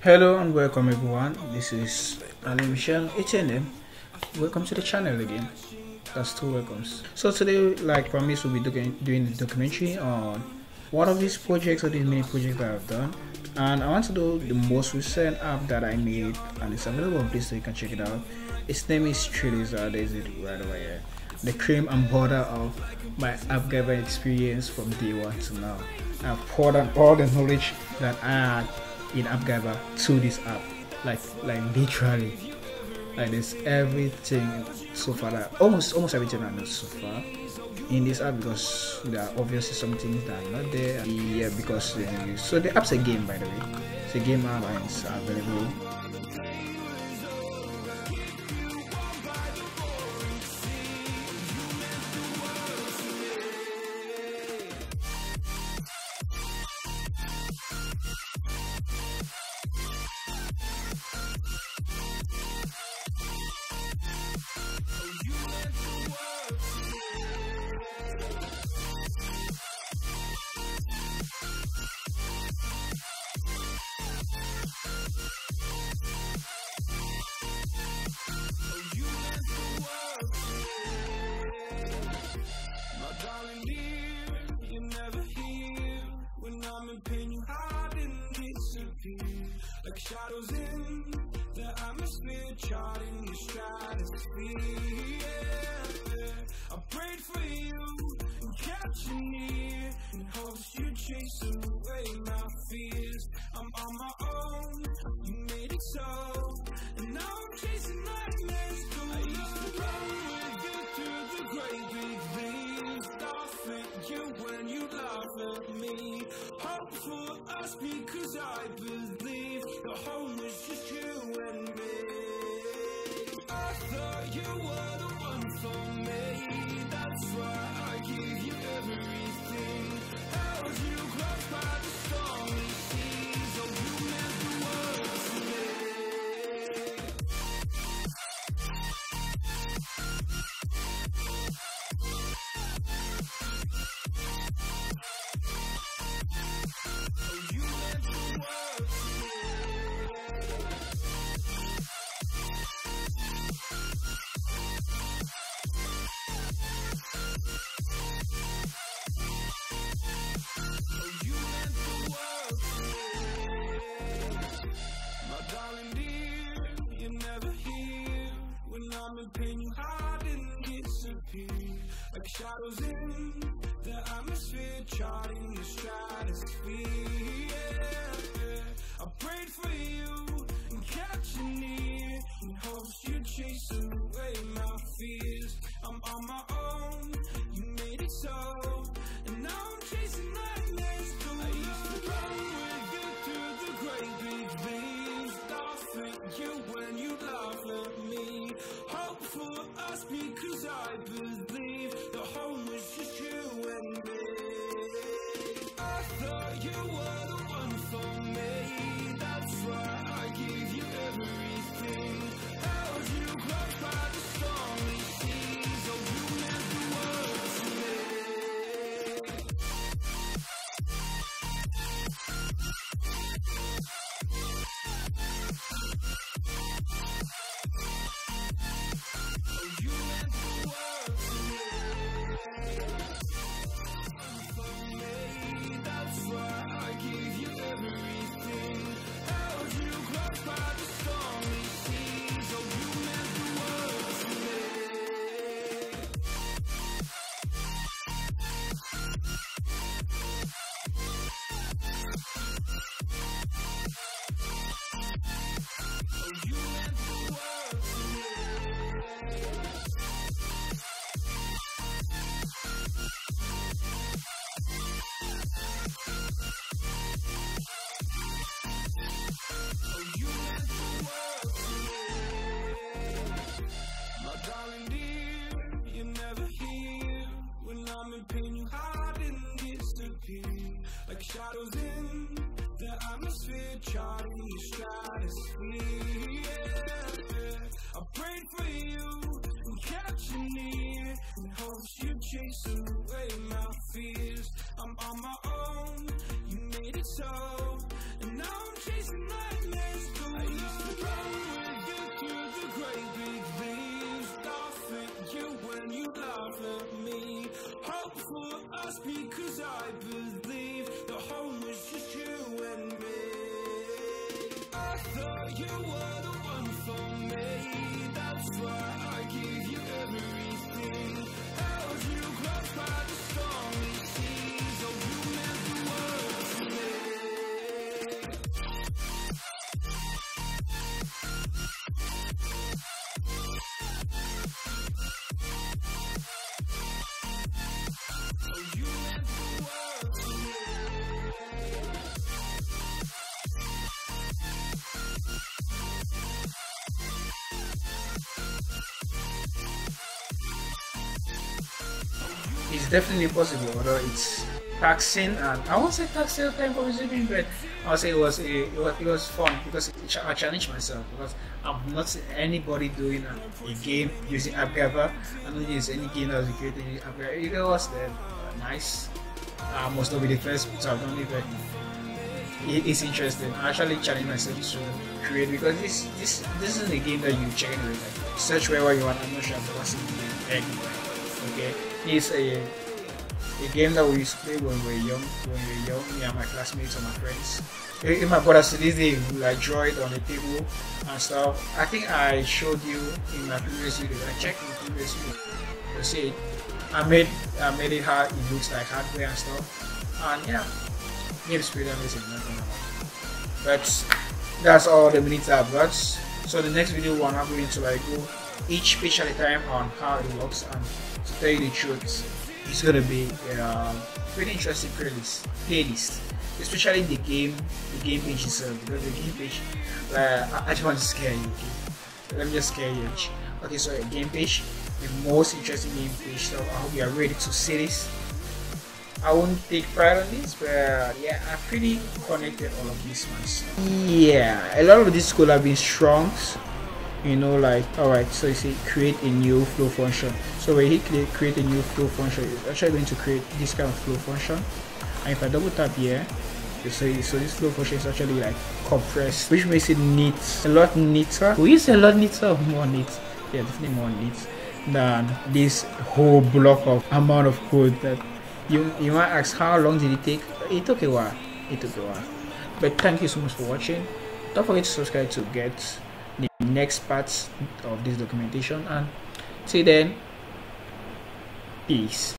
Hello and welcome everyone. This is Ali Michelle Etiendem. Welcome to the channel again. That's two welcomes. So today, like promised, we'll be doing the documentary on one of these projects or these mini projects that I've done. And I want to do the most recent app that I made, and it's available on Play Store. You can check it out. Its name is Triliza. There's it right over here. The cream and butter of my Appgyver experience from day one to now. I've poured on all the knowledge that I had in Appgyver to this app, like literally, like there's everything so far, that almost everything I know so far in this app, because there are obviously some things that are not there. Yeah, because so the app's a game, by the way. It's a game app and it's available. Like shadows in the atmosphere, charting the stratosphere. Yeah. I prayed for you and kept you near, in hopes you'd chase away my fears. I'm on my own, you made it so, and now I'm chasing nightmares. I used to run with you through the great big leaves, laugh at you when you laugh at me. Hope for us because I believe the home is just you and me. I thought you were the one for me, that's why I gave you everything. Held you close by the stormy seas, oh you meant the world to me. Oh you meant the world to me. I'm in pain, you hide and disappear, like shadows in the atmosphere, charting the stratosphere. Yeah. I prayed for you and kept you near, in hopes you'd chase away my fears. I'm on my own, you made it so, and now I'm chasing nightmares. I used to run with you through the great big leaves, laugh at you when you laugh at me. Hope for us because I believe the home is just you and me. I thought you were the one for me, that's why I gave you everything. Held you close by the stormy seas, oh you meant the world to me. Like shadows in the atmosphere, charting the stratosphere. Yeah. I prayed for you and kept you near, in hopes you'd chase away my fears. I'm on my own, you made it so, and now I'm chasing nightmares. thought you were the one for me. That's why I give you everything. Held you close by the stormy seas. Oh, you meant the world to me. Oh, you meant the world to me. It's definitely possible, although it's taxing, and I won't say taxing time consuming, but I'll say it was fun because I challenged myself, because I've not seen anybody doing a game using Appgyver. I don't think there's any game that was created using Appgyver. If it was, then nice. I must not be the first to have done it, but it's interesting. I actually challenge myself to create, because this isn't a game that you check anyway. Like, search wherever you want. I'm not sure I've ever seen it anywhere. Okay, it's a game that we used to play when we were young. Me and my classmates or my friends. If my brothers to this day, we like draw it on the table and stuff. I think I showed you in my previous video. I checked in the previous video. You see, I made it hard. It looks like hardware and stuff. And yeah, game's pretty amazing. Nothing about it. But that's all the minutes I've got. So the next video one, I'm going to like go each page at a time on how it works, and to tell you the truth, it's gonna be a pretty interesting playlist, especially the game page itself, because the game page, I just want to scare you. Okay? Let me just scare you. Okay, so a game page, the most interesting game page. So I hope you are ready to see this. I won't take pride on this, but yeah, I pretty connected all of these ones. Yeah, a lot of these could have been strong. You know, like, alright, so you see create a new flow function. So when you hit create a new flow function, it's actually going to create this kind of flow function. And if I double tap here, you see, so this flow function is actually like compressed, which makes it neat, a lot neater. We use a lot neater or more neat, yeah, definitely more neat than this whole block of amount of code that you might ask, how long did it take? It took a while. But thank you so much for watching. Don't forget to subscribe to get the next parts of this documentation, and till then, peace.